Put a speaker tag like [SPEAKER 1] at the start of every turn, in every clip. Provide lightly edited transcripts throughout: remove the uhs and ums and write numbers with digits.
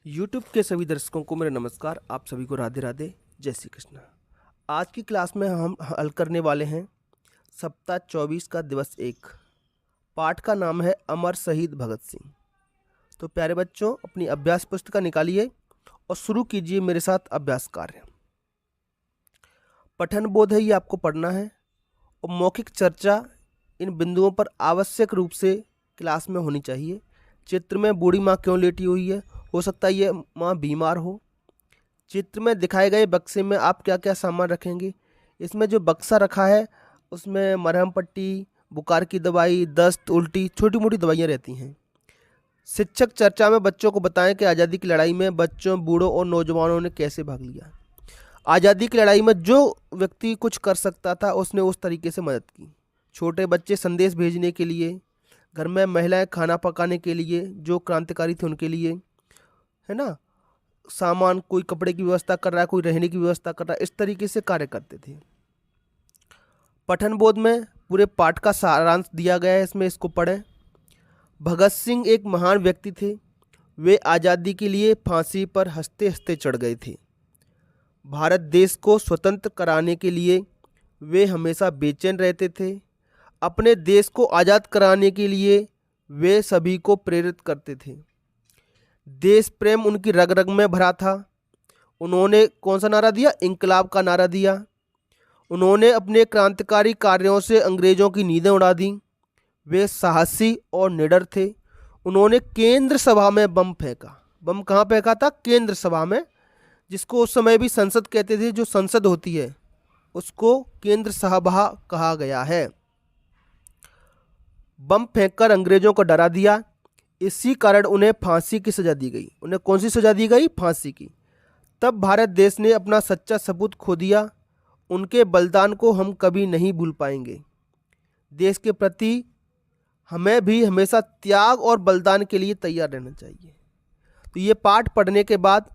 [SPEAKER 1] YouTube के सभी दर्शकों को मेरा नमस्कार। आप सभी को राधे राधे, जय श्री कृष्ण। आज की क्लास में हम हल करने वाले हैं सप्ताह 24 का दिवस 1। पाठ का नाम है अमर शहीद भगत सिंह। तो प्यारे बच्चों, अपनी अभ्यास पुस्तिका निकालिए और शुरू कीजिए मेरे साथ अभ्यास कार्य। पठन बोध है, ये आपको पढ़ना है और मौखिक चर्चा इन बिंदुओं पर आवश्यक रूप से क्लास में होनी चाहिए। चित्र में बूढ़ी माँ क्यों लेटी हुई है? हो सकता है ये माँ बीमार हो। चित्र में दिखाए गए बक्से में आप क्या क्या सामान रखेंगे? इसमें जो बक्सा रखा है उसमें मरहम पट्टी, बुखार की दवाई, दस्त, उल्टी, छोटी मोटी दवाइयाँ रहती हैं। शिक्षक चर्चा में बच्चों को बताएं कि आज़ादी की लड़ाई में बच्चों, बूढ़ों और नौजवानों ने कैसे भाग लिया। आज़ादी की लड़ाई में जो व्यक्ति कुछ कर सकता था उसने उस तरीके से मदद की। छोटे बच्चे संदेश भेजने के लिए, घर में महिलाएं खाना पकाने के लिए, जो क्रांतिकारी थे उनके लिए, है ना, सामान, कोई कपड़े की व्यवस्था कर रहा है, कोई रहने की व्यवस्था कर रहा है, इस तरीके से कार्य करते थे। पठन बोध में पूरे पाठ का सारांश दिया गया है, इसमें इसको पढ़ें। भगत सिंह एक महान व्यक्ति थे। वे आज़ादी के लिए फांसी पर हंसते हंसते चढ़ गए थे। भारत देश को स्वतंत्र कराने के लिए वे हमेशा बेचैन रहते थे। अपने देश को आज़ाद कराने के लिए वे सभी को प्रेरित करते थे। देश प्रेम उनकी रग रग में भरा था। उन्होंने कौन सा नारा दिया? इंकलाब का नारा दिया। उन्होंने अपने क्रांतिकारी कार्यों से अंग्रेजों की नींदें उड़ा दी। वे साहसी और निडर थे। उन्होंने केंद्र सभा में बम फेंका। बम कहाँ फेंका था? केंद्र सभा में, जिसको उस समय भी संसद कहते थे। जो संसद होती है उसको केंद्र सभा कहा गया है। बम फेंककर अंग्रेजों को डरा दिया। इसी कारण उन्हें फांसी की सजा दी गई। उन्हें कौन सी सजा दी गई? फांसी की। तब भारत देश ने अपना सच्चा सबूत खो दिया। उनके बलिदान को हम कभी नहीं भूल पाएंगे। देश के प्रति हमें भी हमेशा त्याग और बलिदान के लिए तैयार रहना चाहिए। तो ये पाठ पढ़ने के बाद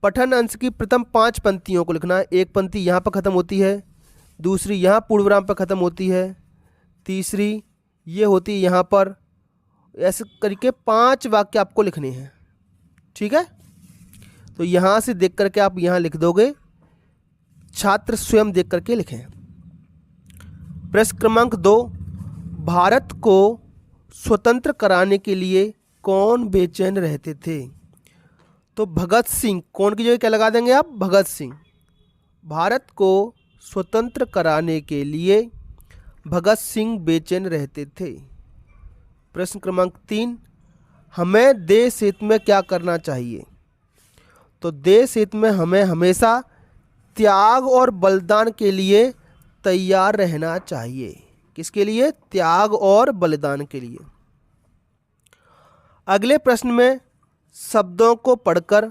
[SPEAKER 1] पठन अंश की प्रथम 5 पंक्तियों को लिखना है। एक पंक्ति यहाँ पर ख़त्म होती है, दूसरी यहाँ पूर्वविराम पर ख़त्म होती है, तीसरी ये होती है यहाँ पर। ऐसे करके 5 वाक्य आपको लिखने हैं, ठीक है? तो यहाँ से देख करके आप यहाँ लिख दोगे। छात्र स्वयं देख करके लिखें। प्रश्न क्रमांक 2, भारत को स्वतंत्र कराने के लिए कौन बेचैन रहते थे? तो भगत सिंह। कौन की जगह क्या लगा देंगे आप? भगत सिंह। भारत को स्वतंत्र कराने के लिए भगत सिंह बेचैन रहते थे। प्रश्न क्रमांक 3, हमें देश हित में क्या करना चाहिए? तो देश हित में हमें हमेशा त्याग और बलिदान के लिए तैयार रहना चाहिए। किसके लिए? त्याग और बलिदान के लिए। अगले प्रश्न में शब्दों को पढ़कर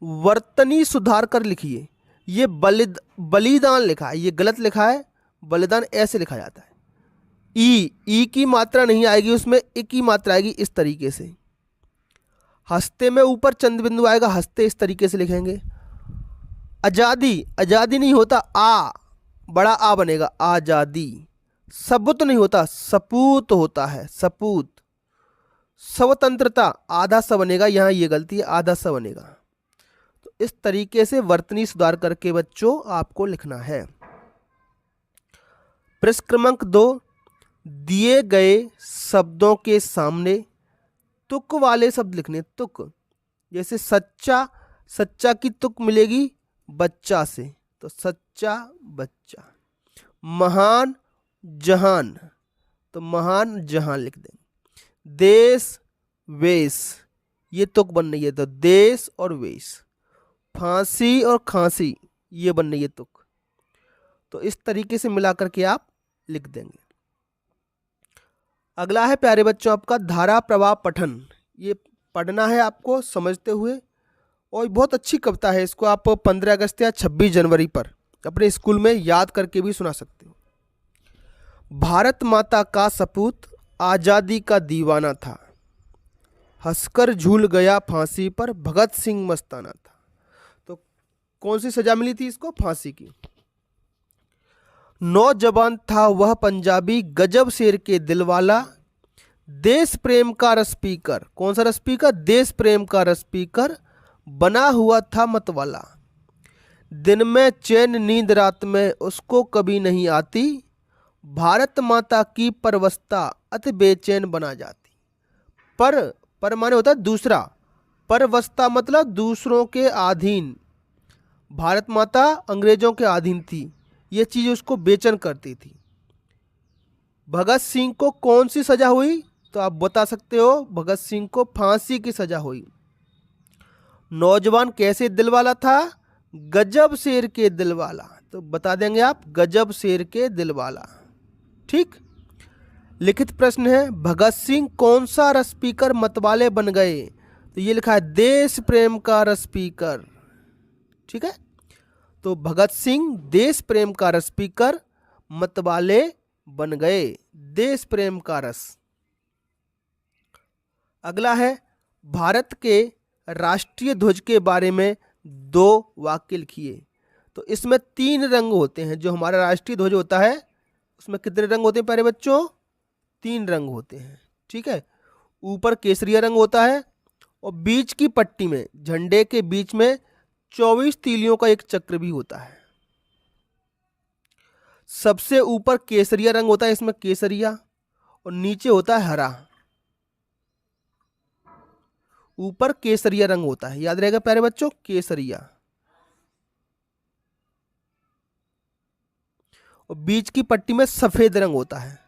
[SPEAKER 1] वर्तनी सुधार कर लिखिए। ये बलिदान लिखा है, ये गलत लिखा है। बलिदान ऐसे लिखा जाता है। ई की मात्रा नहीं आएगी उसमें, ई की मात्रा आएगी इस तरीके से। हस्ते में ऊपर चंद बिंदु आएगा, हस्ते इस तरीके से लिखेंगे। आजादी, आजादी नहीं होता, आ बड़ा आ बनेगा, आजादी। सबूत नहीं होता, सपूत होता है, सपूत। स्वतंत्रता, आधा स बनेगा, यहाँ ये गलती है, आधा स बनेगा। तो इस तरीके से वर्तनी सुधार करके बच्चों आपको लिखना है। प्रश्न क्रमांक 2, दिए गए शब्दों के सामने तुक वाले शब्द लिखने। तुक, जैसे सच्चा, सच्चा की तुक मिलेगी बच्चा से, तो सच्चा बच्चा। महान, जहान, तो महान जहान लिख देंगे। देश, वेश, ये तुक बन रही है, तो देश और वेश। फांसी और खांसी, ये बन रही है तुक। तो इस तरीके से मिला करके आप लिख देंगे। अगला है प्यारे बच्चों आपका धारा प्रवाह पठन। ये पढ़ना है आपको समझते हुए, और बहुत अच्छी कविता है। इसको आप 15 अगस्त या 26 जनवरी पर अपने स्कूल में याद करके भी सुना सकते हो। भारत माता का सपूत आज़ादी का दीवाना था, हंसकर झूल गया फांसी पर भगत सिंह मस्ताना था। तो कौन सी सजा मिली थी इसको? फांसी की। नौजवान था वह पंजाबी, गजब शेर के दिल वाला, देश प्रेम का रस पीकर, कौन सा रस पीकर? देश प्रेम का रस पीकर बना हुआ था मतवाला। दिन में चैन नींद रात में उसको कभी नहीं आती, भारत माता की परवस्ता अति बेचैन बना जाती। पर माने होता है दूसरा, परवस्ता मतलब दूसरों के अधीन। भारत माता अंग्रेजों के अधीन थी, ये चीज़ उसको बेचैन करती थी। भगत सिंह को कौन सी सजा हुई? तो आप बता सकते हो, भगत सिंह को फांसी की सजा हुई। नौजवान कैसे दिल वाला था? गजब शेर के दिल वाला। तो बता देंगे आप, गजब शेर के दिल वाला। ठीक। लिखित प्रश्न है, भगत सिंह कौन सा रस पीकर मतवाले बन गए? तो ये लिखा है देश प्रेम का रस पीकर। ठीक है, तो भगत सिंह देश प्रेम का रस पीकर मतवाले बन गए, देश प्रेम का रस। अगला है, भारत के राष्ट्रीय ध्वज के बारे में 2 वाक्य लिखिए। तो इसमें 3 रंग होते हैं। जो हमारा राष्ट्रीय ध्वज होता है उसमें कितने रंग होते हैं प्यारे बच्चों? 3 रंग होते हैं। ठीक है, ऊपर केसरिया रंग होता है और बीच की पट्टी में, झंडे के बीच में 24 तीलियों का एक चक्र भी होता है। सबसे ऊपर केसरिया रंग होता है, इसमें केसरिया, और नीचे होता है हरा। ऊपर केसरिया रंग होता है, याद रहेगा प्यारे बच्चों, केसरिया। और बीच की पट्टी में सफेद रंग होता है।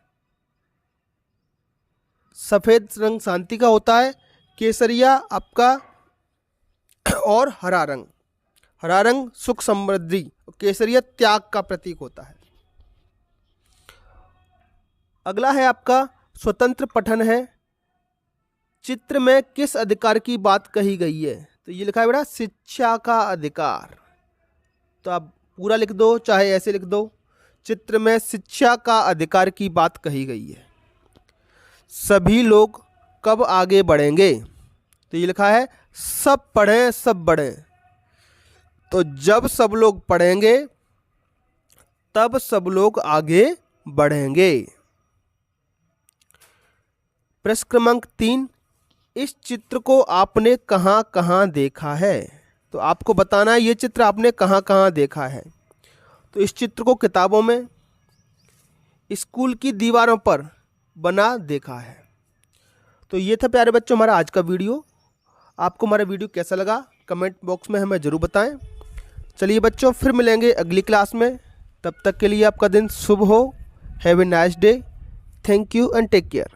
[SPEAKER 1] सफेद रंग शांति का होता है, केसरिया आपका, और हरा रंग सुख समृद्धि, केसरिया त्याग का प्रतीक होता है। अगला है आपका स्वतंत्र पठन है। चित्र में किस अधिकार की बात कही गई है? तो ये लिखा है बेटा शिक्षा का अधिकार। तो आप पूरा लिख दो, चाहे ऐसे लिख दो। चित्र में शिक्षा का अधिकार की बात कही गई है। सभी लोग कब आगे बढ़ेंगे? तो ये लिखा है सब पढ़ें सब बढ़ें। तो जब सब लोग पढ़ेंगे तब सब लोग आगे बढ़ेंगे। प्रश्न क्रमांक 3, इस चित्र को आपने कहाँ कहाँ देखा है? तो आपको बताना है ये चित्र आपने कहाँ कहाँ देखा है। तो इस चित्र को किताबों में, स्कूल की दीवारों पर बना देखा है। तो ये था प्यारे बच्चों हमारा आज का वीडियो। आपको हमारा वीडियो कैसा लगा कमेंट बॉक्स में हमें ज़रूर बताएं। चलिए बच्चों, फिर मिलेंगे अगली क्लास में। तब तक के लिए आपका दिन शुभ हो। Have a nice day. Thank you and take care.